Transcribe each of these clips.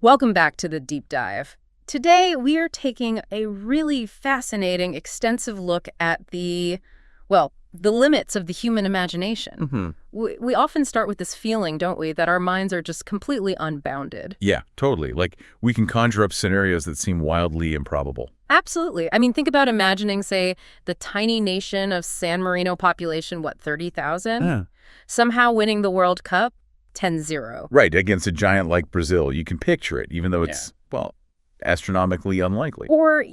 Welcome back to the deep dive. Today, we are taking a really fascinating, extensive look at the limits of the human imagination. We often start with this feeling, don't we, that our minds are just completely unbounded. Yeah, totally. Like, we can conjure up scenarios that seem wildly improbable. Absolutely. I mean, think about imagining, say, the tiny nation of San Marino population, 30,000? Yeah. Somehow winning the World Cup, 10-0. Right, against a giant like Brazil. You can picture it, even though it's, astronomically unlikely. Or,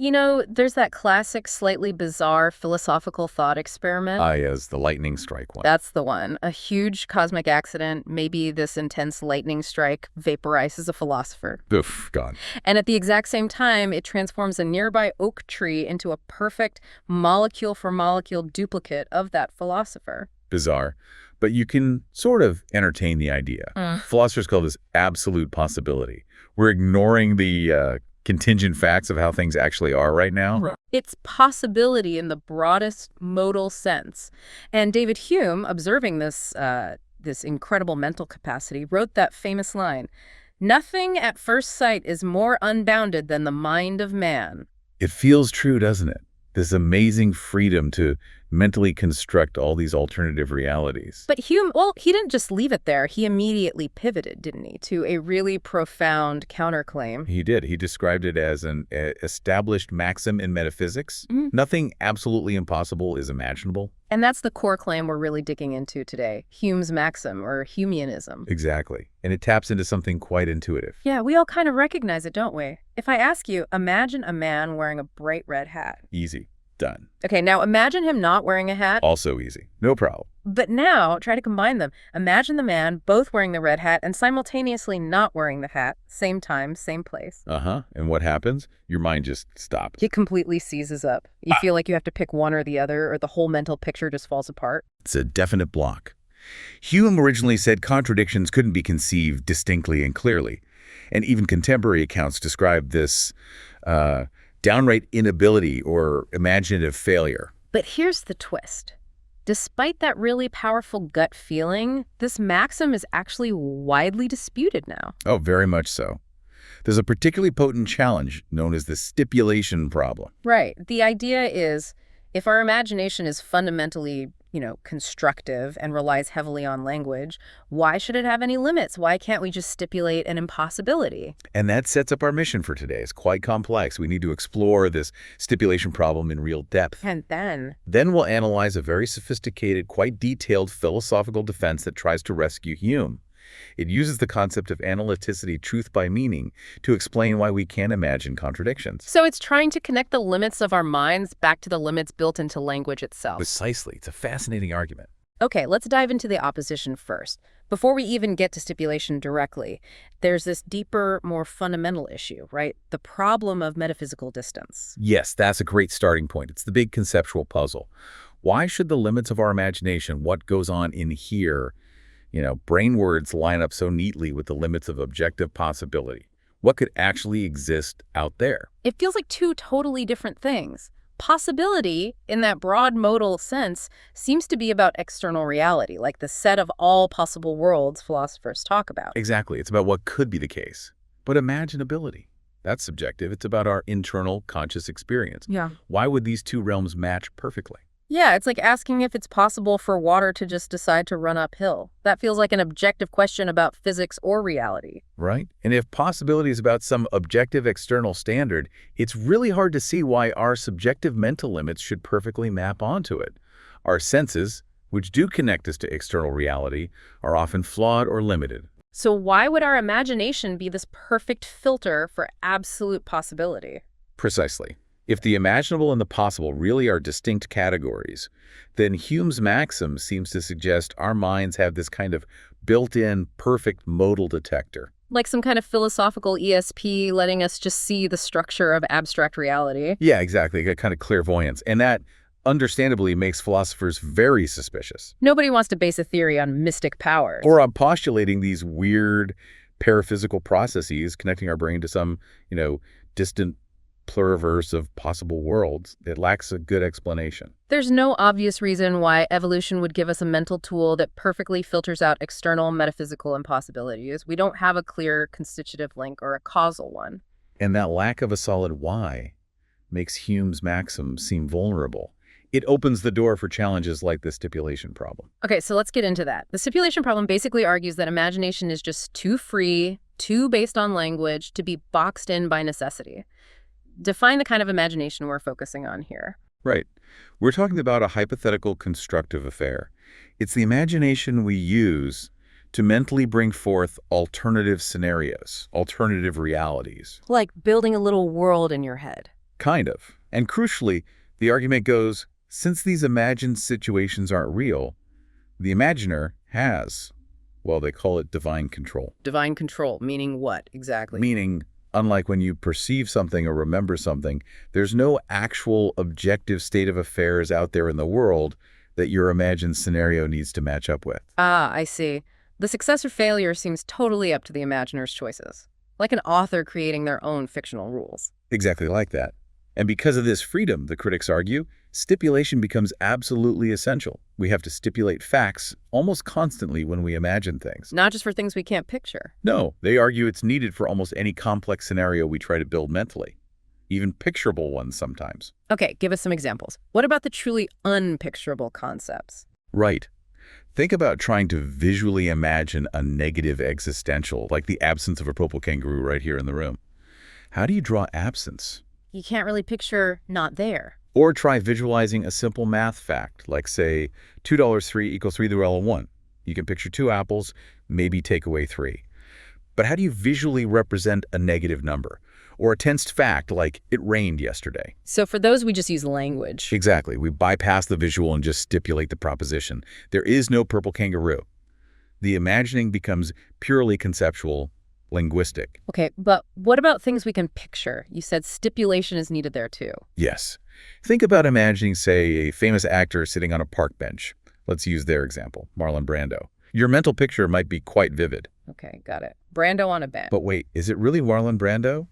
there's that classic, slightly bizarre philosophical thought experiment. Yes, the lightning strike one. That's the one. A huge cosmic accident, maybe this intense lightning strike, vaporizes a philosopher. Oof, gone. And at the exact same time, it transforms a nearby oak tree into a perfect molecule-for-molecule duplicate of that philosopher. Bizarre. But you can sort of entertain the idea. Philosophers call this absolute possibility. We're ignoring the contingent facts of how things actually are right now. Right. It's possibility in the broadest modal sense. And David Hume, observing this incredible mental capacity, wrote that famous line, "Nothing at first sight is more unbounded than the mind of man." It feels true, doesn't it? This amazing freedom to mentally construct all these alternative realities. But Hume, he didn't just leave it there. He immediately pivoted, didn't he, to a really profound counterclaim. He did. He described it as an established maxim in metaphysics. Nothing absolutely impossible is imaginable. And that's the core claim we're really digging into today, Hume's maxim, or Humeanism. Exactly. And it taps into something quite intuitive. Yeah, we all kind of recognize it, don't we? If I ask you, imagine a man wearing a bright red hat. Easy. Done. Okay, now imagine him not wearing a hat. Also easy. No problem. But now, try to combine them. Imagine the man both wearing the red hat and simultaneously not wearing the hat. Same time, same place. And what happens? Your mind just stops. It completely seizes up. You feel like you have to pick one or the other, or the whole mental picture just falls apart. It's a definite block. Hume originally said contradictions couldn't be conceived distinctly and clearly. And even contemporary accounts describe this downright inability or imaginative failure. But here's the twist. Despite that really powerful gut feeling, this maxim is actually widely disputed now. Oh, very much so. There's a particularly potent challenge known as the stipulation problem. Right. The idea is, if our imagination is fundamentally, constructive and relies heavily on language, why should it have any limits? Why can't we just stipulate an impossibility? And that sets up our mission for today. It's quite complex. We need to explore this stipulation problem in real depth. And then we'll analyze a very sophisticated, quite detailed philosophical defense that tries to rescue Hume. It uses the concept of analyticity, truth by meaning, to explain why we can't imagine contradictions. So it's trying to connect the limits of our minds back to the limits built into language itself. Precisely. It's a fascinating argument. Okay, let's dive into the opposition first. Before we even get to stipulation directly, there's this deeper, more fundamental issue, right? The problem of metaphysical distance. Yes, that's a great starting point. It's the big conceptual puzzle. Why should the limits of our imagination, what goes on in here, brain words line up so neatly with the limits of objective possibility? What could actually exist out there? It feels like two totally different things. Possibility, in that broad modal sense, seems to be about external reality, like the set of all possible worlds philosophers talk about. Exactly. It's about what could be the case. But imaginability, that's subjective. It's about our internal conscious experience. Yeah. Why would these two realms match perfectly? Yeah, it's like asking if it's possible for water to just decide to run uphill. That feels like an objective question about physics or reality. Right? And if possibility is about some objective external standard, it's really hard to see why our subjective mental limits should perfectly map onto it. Our senses, which do connect us to external reality, are often flawed or limited. So why would our imagination be this perfect filter for absolute possibility? Precisely. If the imaginable and the possible really are distinct categories, then Hume's maxim seems to suggest our minds have this kind of built-in perfect modal detector. Like some kind of philosophical ESP letting us just see the structure of abstract reality. Yeah, exactly, a kind of clairvoyance. And that, understandably, makes philosophers very suspicious. Nobody wants to base a theory on mystic powers. Or on postulating these weird paraphysical processes connecting our brain to some, distant pluriverse of possible worlds, it lacks a good explanation. There's no obvious reason why evolution would give us a mental tool that perfectly filters out external metaphysical impossibilities. We don't have a clear constitutive link or a causal one. And that lack of a solid why makes Hume's maxim seem vulnerable. It opens the door for challenges like the stipulation problem. Okay, so let's get into that. The stipulation problem basically argues that imagination is just too free, too based on language, to be boxed in by necessity. Define the kind of imagination we're focusing on here. Right. We're talking about a hypothetical constructive affair. It's the imagination we use to mentally bring forth alternative scenarios, alternative realities. Like building a little world in your head. Kind of. And crucially, the argument goes, since these imagined situations aren't real, the imaginer has, well, they call it divine control. Divine control, meaning what exactly? Meaning, unlike when you perceive something or remember something, there's no actual objective state of affairs out there in the world that your imagined scenario needs to match up with. Ah, I see. The success or failure seems totally up to the imaginer's choices. Like an author creating their own fictional rules. Exactly like that. And because of this freedom, the critics argue, stipulation becomes absolutely essential. We have to stipulate facts almost constantly when we imagine things. Not just for things we can't picture. No, they argue it's needed for almost any complex scenario we try to build mentally, even picturable ones sometimes. Okay, give us some examples. What about the truly unpicturable concepts? Right. Think about trying to visually imagine a negative existential, like the absence of a purple kangaroo right here in the room. How do you draw absence? You can't really picture not there. Or try visualizing a simple math fact, like say, $2.03 equals 3 to the power of 1. You can picture 2 apples, maybe take away 3. But how do you visually represent a negative number? Or a tensed fact, like it rained yesterday? So for those, we just use language. Exactly. We bypass the visual and just stipulate the proposition. There is no purple kangaroo. The imagining becomes purely conceptual, linguistic. Okay, but what about things we can picture? You said stipulation is needed there too. Yes. Think about imagining, say, a famous actor sitting on a park bench. Let's use their example, Marlon Brando. Your mental picture might be quite vivid. Okay, got it. Brando on a bench. But wait, is it really Marlon Brando?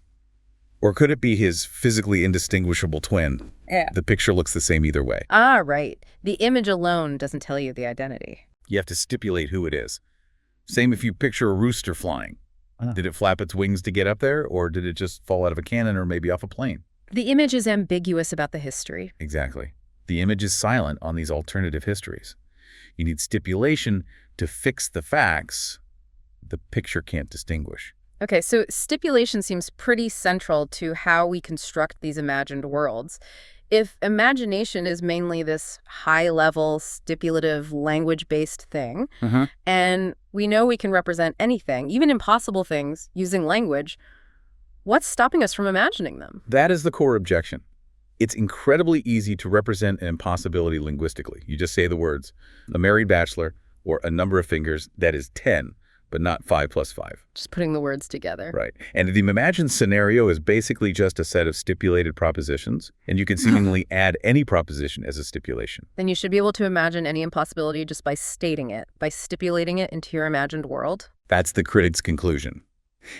Or could it be his physically indistinguishable twin? Yeah. The picture looks the same either way. Ah, right. The image alone doesn't tell you the identity. You have to stipulate who it is. Same if you picture a rooster flying. Did it flap its wings to get up there, or did it just fall out of a cannon or maybe off a plane? The image is ambiguous about the history. Exactly. The image is silent on these alternative histories. You need stipulation to fix the facts the picture can't distinguish. Okay, so stipulation seems pretty central to how we construct these imagined worlds. If imagination is mainly this high-level, stipulative, language-based thing, and we know we can represent anything, even impossible things, using language, what's stopping us from imagining them? That is the core objection. It's incredibly easy to represent an impossibility linguistically. You just say the words, a married bachelor, or a number of fingers, that is 10, but not 5 plus 5. Just putting the words together. Right. And the imagined scenario is basically just a set of stipulated propositions, and you can seemingly add any proposition as a stipulation. Then you should be able to imagine any impossibility just by stating it, by stipulating it into your imagined world. That's the critic's conclusion.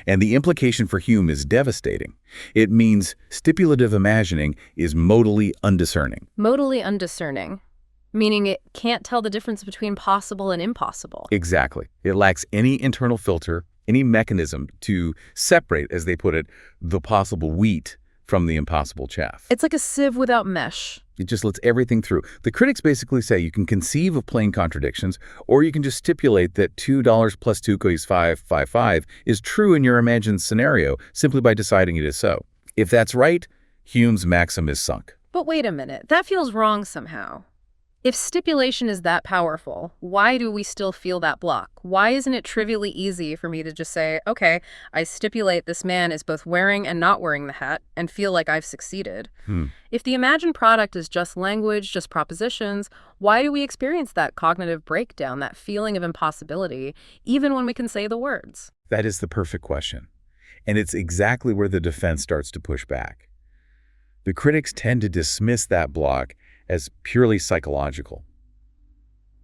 And the implication for Hume is devastating. It means stipulative imagining is modally undiscerning. Modally undiscerning. Meaning it can't tell the difference between possible and impossible. Exactly. It lacks any internal filter, any mechanism to separate, as they put it, the possible wheat from the impossible chaff. It's like a sieve without mesh. It just lets everything through. The critics basically say you can conceive of plain contradictions, or you can just stipulate that $2 plus 2 equals 5 is true in your imagined scenario simply by deciding it is so. If that's right, Hume's maxim is sunk. But wait a minute, that feels wrong somehow. If stipulation is that powerful, why do we still feel that block? Why isn't it trivially easy for me to just say, okay, I stipulate this man is both wearing and not wearing the hat and feel like I've succeeded? If the imagined product is just language, just propositions, why do we experience that cognitive breakdown, that feeling of impossibility, even when we can say the words? That is the perfect question. And it's exactly where the defense starts to push back. The critics tend to dismiss that block as purely psychological,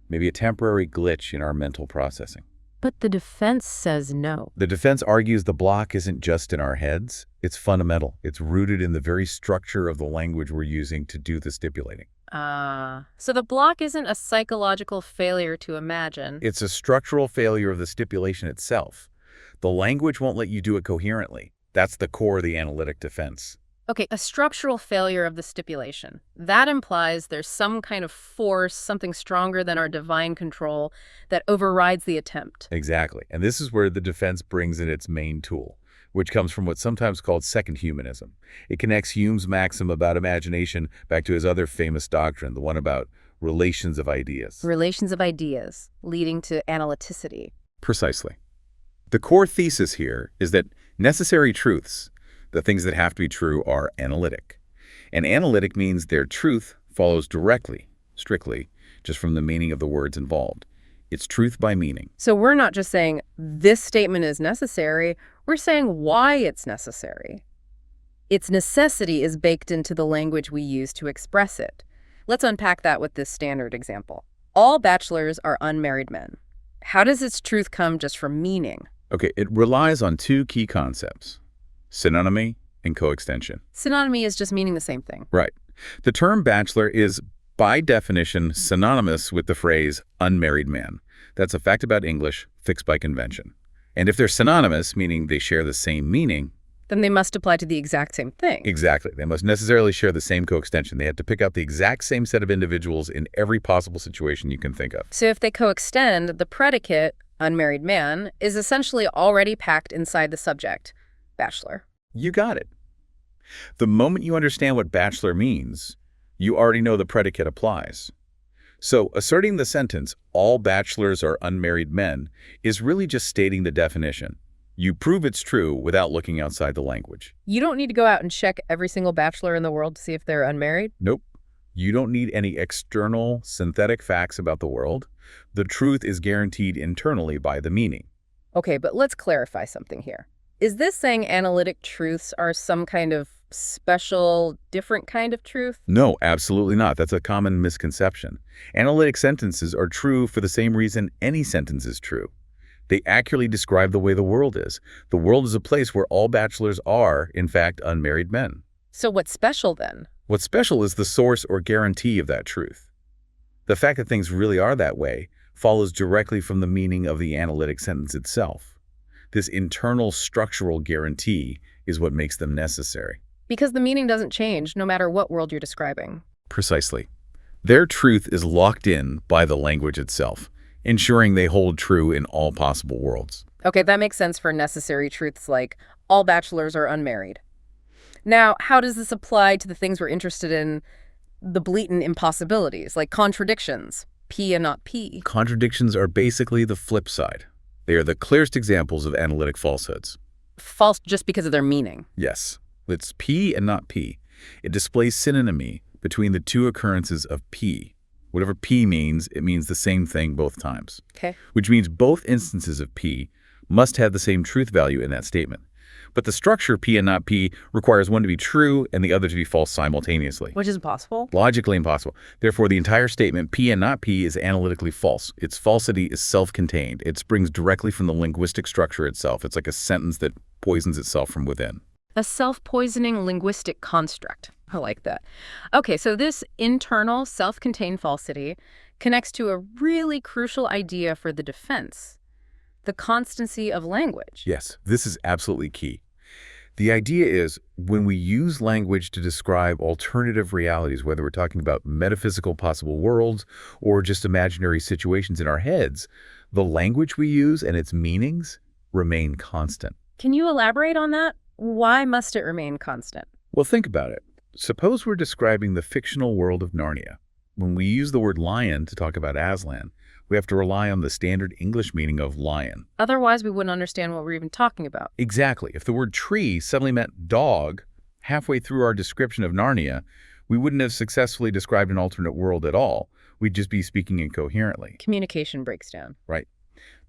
maybe a temporary glitch in our mental processing. But the defense says no. The defense argues the block isn't just in our heads, It's fundamental. It's rooted in the very structure of the language we're using to do the stipulating. So the block isn't a psychological failure to imagine. It's a structural failure of the stipulation itself. The language won't let you do it coherently. That's the core of the analytic defense. Okay, a structural failure of the stipulation. That implies there's some kind of force, something stronger than our divine control, that overrides the attempt. Exactly. And this is where the defense brings in its main tool, which comes from what's sometimes called second humanism. It connects Hume's maxim about imagination back to his other famous doctrine, the one about relations of ideas. Relations of ideas, leading to analyticity. Precisely. The core thesis here is that necessary truths, the things that have to be true, are analytic. And analytic means their truth follows directly, strictly, just from the meaning of the words involved. It's truth by meaning. So we're not just saying this statement is necessary, we're saying why it's necessary. Its necessity is baked into the language we use to express it. Let's unpack that with this standard example. All bachelors are unmarried men. How does its truth come just from meaning? Okay, it relies on two key concepts: synonymy and coextension. Synonymy is just meaning the same thing. Right. The term bachelor is, by definition, synonymous with the phrase unmarried man. That's a fact about English, fixed by convention. And if they're synonymous, meaning they share the same meaning, then they must apply to the exact same thing. Exactly. They must necessarily share the same coextension. They have to pick out the exact same set of individuals in every possible situation you can think of. So if they coextend, the predicate, unmarried man, is essentially already packed inside the subject, bachelor. You got it. The moment you understand what bachelor means, you already know the predicate applies. So asserting the sentence, all bachelors are unmarried men, is really just stating the definition. You prove it's true without looking outside the language. You don't need to go out and check every single bachelor in the world to see if they're unmarried? Nope. You don't need any external synthetic facts about the world. The truth is guaranteed internally by the meaning. Okay, but let's clarify something here. Is this saying analytic truths are some kind of special, different kind of truth? No, absolutely not. That's a common misconception. Analytic sentences are true for the same reason any sentence is true. They accurately describe the way the world is. The world is a place where all bachelors are, in fact, unmarried men. So what's special then? What's special is the source or guarantee of that truth. The fact that things really are that way follows directly from the meaning of the analytic sentence itself. This internal structural guarantee is what makes them necessary. Because the meaning doesn't change no matter what world you're describing. Precisely. Their truth is locked in by the language itself, ensuring they hold true in all possible worlds. Okay, that makes sense for necessary truths like all bachelors are unmarried. Now, how does this apply to the things we're interested in, the blatant impossibilities, like contradictions, P and not P? Contradictions are basically the flip side. They are the clearest examples of analytic falsehoods. False just because of their meaning. Yes, it's P and not P. It displays synonymy between the two occurrences of P. Whatever P means, it means the same thing both times. Okay. Which means both instances of P must have the same truth value in that statement. But the structure P and not P requires one to be true and the other to be false simultaneously. Which is impossible. Logically impossible. Therefore, the entire statement P and not P is analytically false. Its falsity is self-contained. It springs directly from the linguistic structure itself. It's like a sentence that poisons itself from within. A self-poisoning linguistic construct. I like that. Okay, so this internal self-contained falsity connects to a really crucial idea for the defense: the constancy of language. Yes, this is absolutely key. The idea is when we use language to describe alternative realities, whether we're talking about metaphysical possible worlds or just imaginary situations in our heads, the language we use and its meanings remain constant. Can you elaborate on that? Why must it remain constant? Well, think about it. Suppose we're describing the fictional world of Narnia. When we use the word lion to talk about Aslan, we have to rely on the standard English meaning of lion. Otherwise, we wouldn't understand what we're even talking about. Exactly. If the word tree suddenly meant dog, halfway through our description of Narnia, we wouldn't have successfully described an alternate world at all. We'd just be speaking incoherently. Communication breaks down. Right.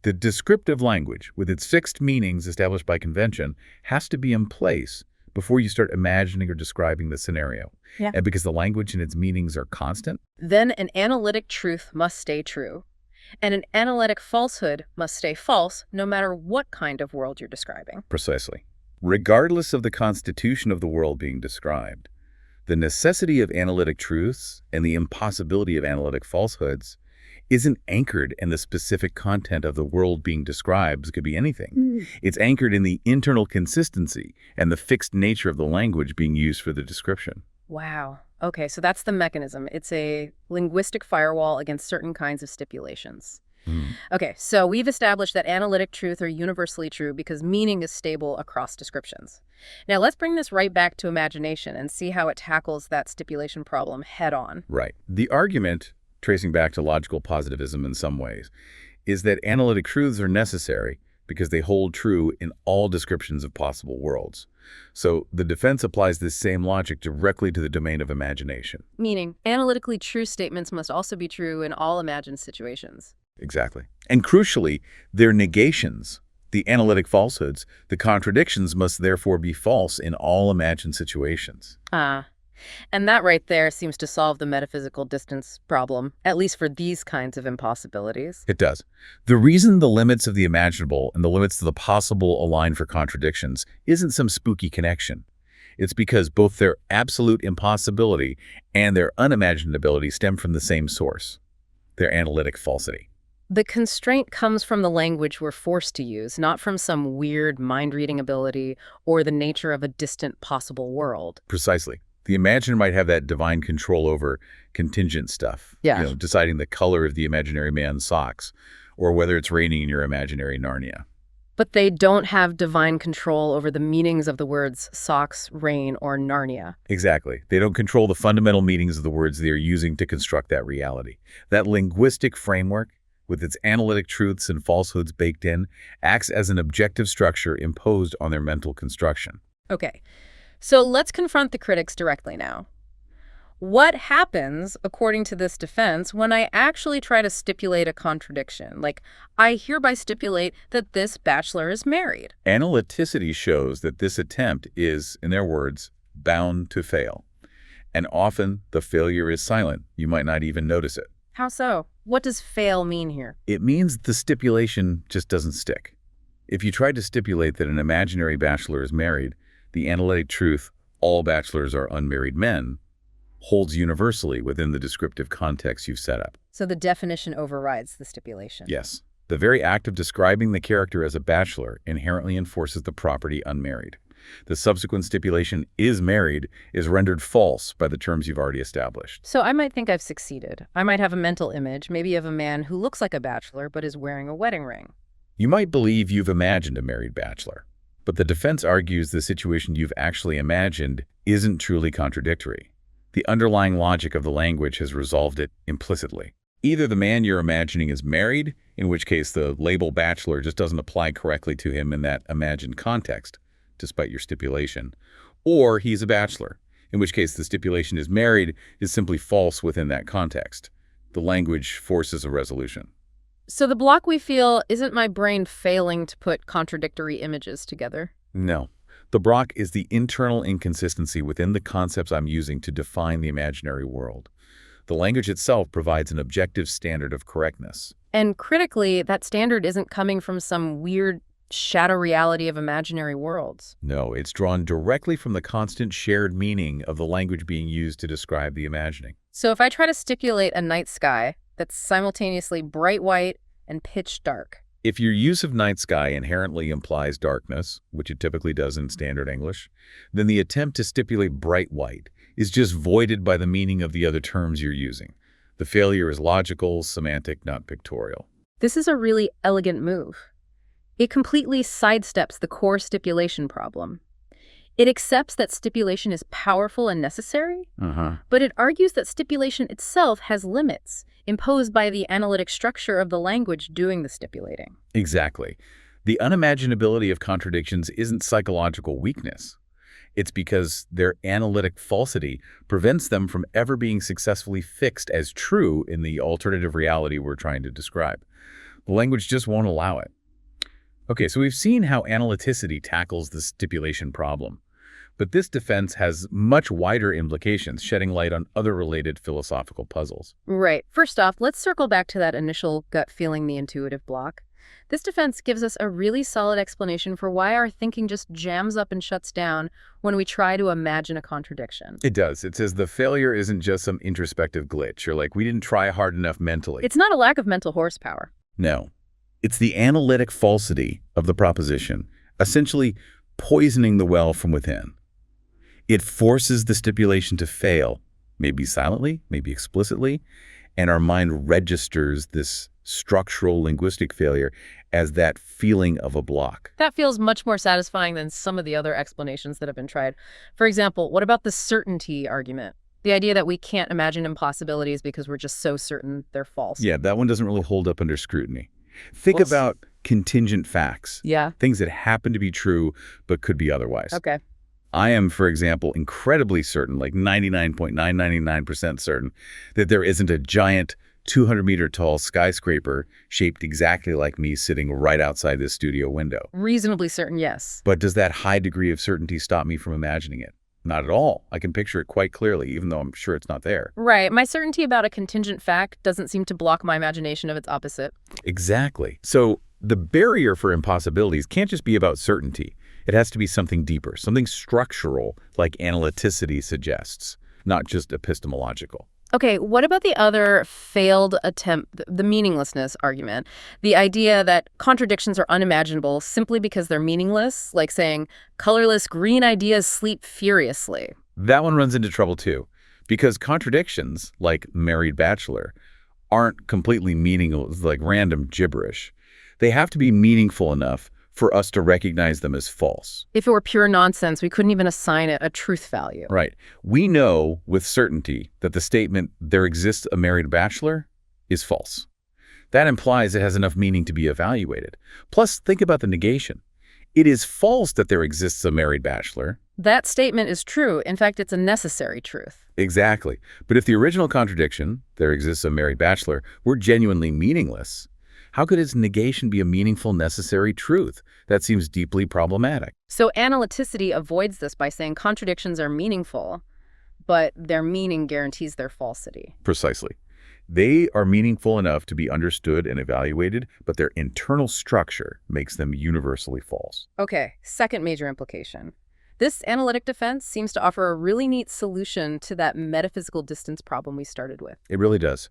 The descriptive language, with its fixed meanings established by convention, has to be in place before you start imagining or describing the scenario. Yeah. And because the language and its meanings are constant, then an analytic truth must stay true. And an analytic falsehood must stay false no matter what kind of world you're describing. precisely. Regardless of the constitution of the world being described, the necessity of analytic truths and the impossibility of analytic falsehoods isn't anchored in the specific content of the world being described. It could be anything. It's anchored in the internal consistency and the fixed nature of the language being used for the description. Wow. Okay, so that's the mechanism. It's a linguistic firewall against certain kinds of stipulations. Okay, so we've established that analytic truth are universally true because meaning is stable across descriptions. Now let's bring this right back to imagination and see how it tackles that stipulation problem head on. Right. The argument, tracing back to logical positivism in some ways, is that analytic truths are necessary because they hold true in all descriptions of possible worlds. So the defense applies this same logic directly to the domain of imagination. Meaning, analytically true statements must also be true in all imagined situations. Exactly. And crucially, their negations, the analytic falsehoods, the contradictions must therefore be false in all imagined situations. And that right there seems to solve the metaphysical distance problem, at least for these kinds of impossibilities. It does. The reason the limits of the imaginable and the limits of the possible align for contradictions isn't some spooky connection. It's because both their absolute impossibility and their unimaginability stem from the same source, their analytic falsity. The constraint comes from the language we're forced to use, not from some weird mind-reading ability or the nature of a distant possible world. Precisely. The imaginer might have that divine control over contingent stuff, deciding the color of the imaginary man's socks, or whether it's raining in your imaginary Narnia. But they don't have divine control over the meanings of the words socks, rain, or Narnia. Exactly. They don't control the fundamental meanings of the words they are using to construct that reality. That linguistic framework, with its analytic truths and falsehoods baked in, acts as an objective structure imposed on their mental construction. Okay, so let's confront the critics directly now. What happens, according to this defense, when I actually try to stipulate a contradiction? Like, I hereby stipulate that this bachelor is married. Analyticity shows that this attempt is, in their words, bound to fail. And often, the failure is silent. You might not even notice it. How so? What does fail mean here? It means the stipulation just doesn't stick. If you tried to stipulate that an imaginary bachelor is married, the analytic truth, all bachelors are unmarried men, holds universally within the descriptive context you've set up. So the definition overrides the stipulation. Yes. The very act of describing the character as a bachelor inherently enforces the property unmarried. The subsequent stipulation is married is rendered false by the terms you've already established. So I might think I've succeeded. I might have a mental image, maybe of a man who looks like a bachelor but is wearing a wedding ring. You might believe you've imagined a married bachelor, but the defense argues the situation you've actually imagined isn't truly contradictory. The underlying logic of the language has resolved it implicitly. Either the man you're imagining is married, in which case the label bachelor just doesn't apply correctly to him in that imagined context, despite your stipulation, or he's a bachelor, in which case the stipulation is married is simply false within that context. The language forces a resolution. So the block we feel isn't my brain failing to put contradictory images together? No. The block is the internal inconsistency within the concepts I'm using to define the imaginary world. The language itself provides an objective standard of correctness. And critically, that standard isn't coming from some weird shadow reality of imaginary worlds. No, it's drawn directly from the constant shared meaning of the language being used to describe the imagining. So if I try to stipulate a night sky that's simultaneously bright white and pitch dark. If your use of night sky inherently implies darkness, which it typically does in standard English, then the attempt to stipulate bright white is just voided by the meaning of the other terms you're using. The failure is logical, semantic, not pictorial. This is a really elegant move. It completely sidesteps the core stipulation problem. It accepts that stipulation is powerful and necessary, but it argues that stipulation itself has limits imposed by the analytic structure of the language doing the stipulating. Exactly. The unimaginability of contradictions isn't psychological weakness. It's because their analytic falsity prevents them from ever being successfully fixed as true in the alternative reality we're trying to describe. The language just won't allow it. Okay, so we've seen how analyticity tackles the stipulation problem. But this defense has much wider implications, shedding light on other related philosophical puzzles. Right. First off, let's circle back to that initial gut feeling, the intuitive block. This defense gives us a really solid explanation for why our thinking just jams up and shuts down when we try to imagine a contradiction. It does. It says the failure isn't just some introspective glitch, or like we didn't try hard enough mentally. It's not a lack of mental horsepower. No. It's the analytic falsity of the proposition, essentially poisoning the well from within. It forces the stipulation to fail, maybe silently, maybe explicitly, and our mind registers this structural linguistic failure as that feeling of a block. That feels much more satisfying than some of the other explanations that have been tried. For example, what about the certainty argument? The idea that we can't imagine impossibilities because we're just so certain they're false. Yeah, that one doesn't really hold up under scrutiny. Think about contingent facts. Yeah. Things that happen to be true but could be otherwise. Okay. I am, for example, incredibly certain, like 99.999% certain, that there isn't a giant 200-meter-tall skyscraper shaped exactly like me sitting right outside this studio window. Reasonably certain, yes. But does that high degree of certainty stop me from imagining it? Not at all. I can picture it quite clearly, even though I'm sure it's not there. Right. My certainty about a contingent fact doesn't seem to block my imagination of its opposite. Exactly. So the barrier for impossibilities can't just be about certainty. It has to be something deeper, something structural, like analyticity suggests, not just epistemological. Okay, what about the other failed attempt, the meaninglessness argument? The idea that contradictions are unimaginable simply because they're meaningless, like saying, colorless green ideas sleep furiously. That one runs into trouble too, because contradictions, like married bachelor, aren't completely meaningless, like random gibberish. They have to be meaningful enough for us to recognize them as false. If it were pure nonsense, we couldn't even assign it a truth value. Right. We know with certainty that the statement, there exists a married bachelor, is false. That implies it has enough meaning to be evaluated. Plus, think about the negation. It is false that there exists a married bachelor. That statement is true. In fact, it's a necessary truth. Exactly. But if the original contradiction, there exists a married bachelor, were genuinely meaningless, how could its negation be a meaningful, necessary truth? That seems deeply problematic. So analyticity avoids this by saying contradictions are meaningful, but their meaning guarantees their falsity. Precisely. They are meaningful enough to be understood and evaluated, but their internal structure makes them universally false. Okay, second major implication. This analytic defense seems to offer a really neat solution to that metaphysical distance problem we started with. It really does.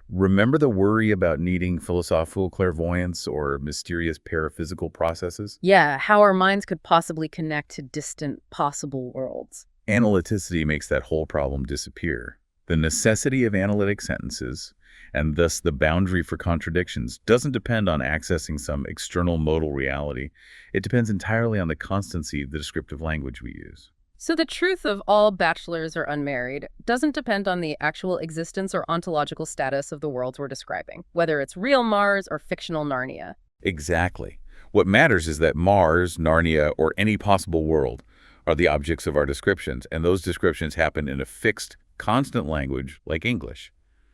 Remember the worry about needing philosophical clairvoyance or mysterious paraphysical processes? Yeah, how our minds could possibly connect to distant possible worlds. Analyticity makes that whole problem disappear. The necessity of analytic sentences, and thus the boundary for contradictions, doesn't depend on accessing some external modal reality. It depends entirely on the constancy of the descriptive language we use. So the truth of all bachelors are unmarried doesn't depend on the actual existence or ontological status of the worlds we're describing, whether it's real Mars or fictional Narnia. Exactly. What matters is that Mars, Narnia, or any possible world are the objects of our descriptions, and those descriptions happen in a fixed, constant language like English.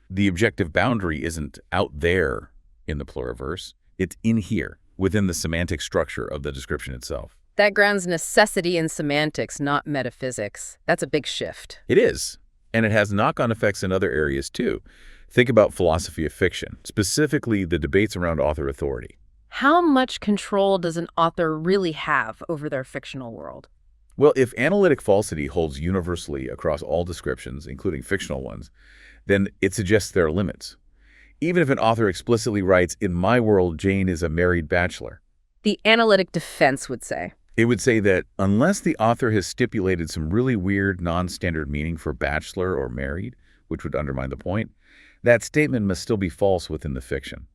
The objective boundary isn't out there in the pluriverse. It's in here, within the semantic structure of the description itself. That grounds necessity in semantics, not metaphysics. That's a big shift. It is. And it has knock-on effects in other areas, too. Think about philosophy of fiction, specifically the debates around author authority. How much control does an author really have over their fictional world? Well, if analytic falsity holds universally across all descriptions, including fictional ones, then it suggests there are limits. Even if an author explicitly writes, in my world, Jane is a married bachelor. The analytic defense would say. It would say that unless the author has stipulated some really weird, non-standard meaning for bachelor or married, which would undermine the point, that statement must still be false within the fiction.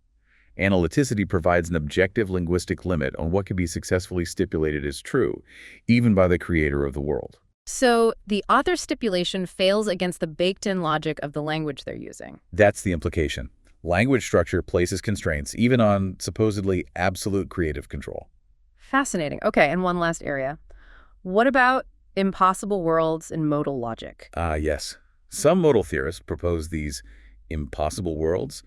Analyticity provides an objective linguistic limit on what can be successfully stipulated as true, even by the creator of the world. So the author stipulation fails against the baked-in logic of the language they're using. That's the implication. Language structure places constraints, even on supposedly absolute creative control. Fascinating. Okay, and one last area. What about impossible worlds in modal logic? Yes. Some modal theorists propose these impossible worlds,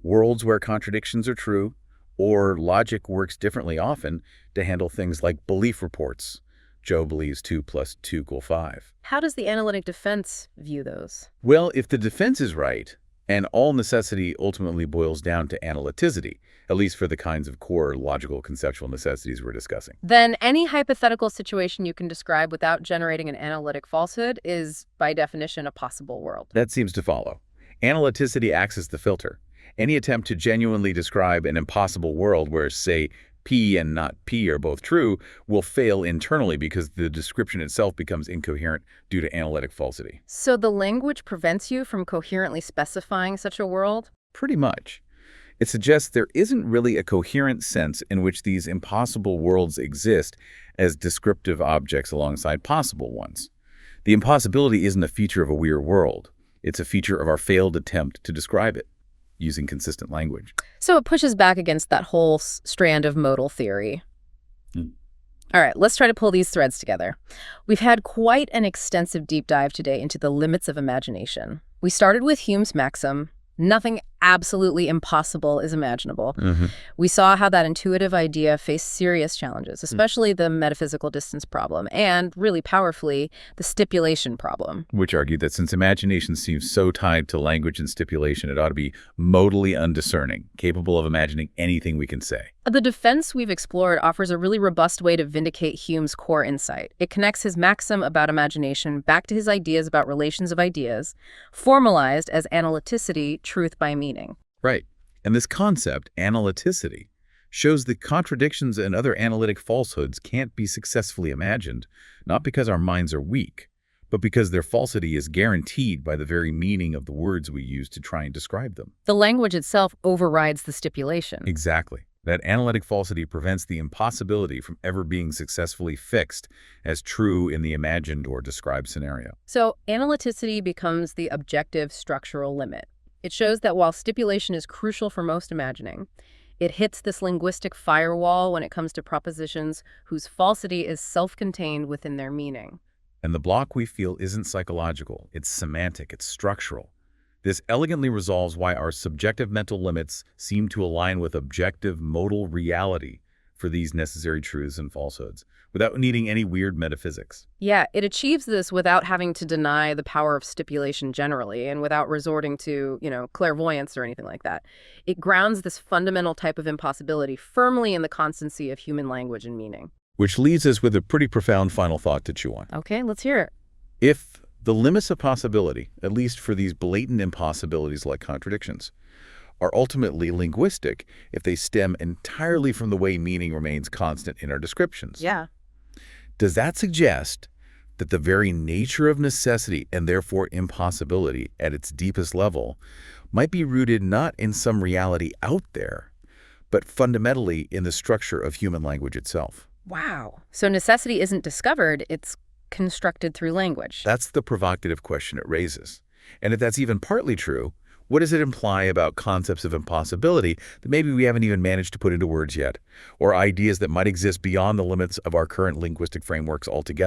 worlds where contradictions are true, or logic works differently often to handle things like belief reports. Joe believes 2 + 2 = 5. How does the analytic defense view those? Well, if the defense is right, And all necessity ultimately boils down to analyticity, at least for the kinds of core logical conceptual necessities we're discussing. Then any hypothetical situation you can describe without generating an analytic falsehood is, by definition, a possible world. That seems to follow. Analyticity acts as the filter. Any attempt to genuinely describe an impossible world where, say, P and not P are both true will fail internally because the description itself becomes incoherent due to analytic falsity. So the language prevents you from coherently specifying such a world? Pretty much. It suggests there isn't really a coherent sense in which these impossible worlds exist as descriptive objects alongside possible ones. The impossibility isn't a feature of a weird world. It's a feature of our failed attempt to describe it using consistent language. So it pushes back against that whole strand of modal theory. All right, let's try to pull these threads together. We've had quite an extensive deep dive today into the limits of imagination. We started with Hume's maxim, nothing absolutely impossible is imaginable. We saw how that intuitive idea faced serious challenges, especially the metaphysical distance problem, and, really powerfully, the stipulation problem. Which argued that since imagination seems so tied to language and stipulation, it ought to be modally undiscerning, capable of imagining anything we can say. The defense we've explored offers a really robust way to vindicate Hume's core insight. It connects his maxim about imagination back to his ideas about relations of ideas, formalized as analyticity, truth by meaning. Right. And this concept, analyticity, shows that contradictions and other analytic falsehoods can't be successfully imagined, not because our minds are weak, but because their falsity is guaranteed by the very meaning of the words we use to try and describe them. The language itself overrides the stipulation. Exactly. That analytic falsity prevents the impossibility from ever being successfully fixed as true in the imagined or described scenario. So analyticity becomes the objective structural limit. It shows that while stipulation is crucial for most imagining, it hits this linguistic firewall when it comes to propositions whose falsity is self-contained within their meaning. And the block we feel isn't psychological, it's semantic, it's structural. This elegantly resolves why our subjective mental limits seem to align with objective modal reality for these necessary truths and falsehoods, without needing any weird metaphysics. Yeah, it achieves this without having to deny the power of stipulation generally and without resorting to, clairvoyance or anything like that. It grounds this fundamental type of impossibility firmly in the constancy of human language and meaning. Which leaves us with a pretty profound final thought to chew on. Okay, let's hear it. If the limits of possibility, at least for these blatant impossibilities like contradictions, are ultimately linguistic if they stem entirely from the way meaning remains constant in our descriptions. Yeah. Does that suggest that the very nature of necessity and therefore impossibility at its deepest level might be rooted not in some reality out there, but fundamentally in the structure of human language itself? Wow. So necessity isn't discovered, it's constructed through language. That's the provocative question it raises. And if that's even partly true, what does it imply about concepts of impossibility that maybe we haven't even managed to put into words yet, or ideas that might exist beyond the limits of our current linguistic frameworks altogether?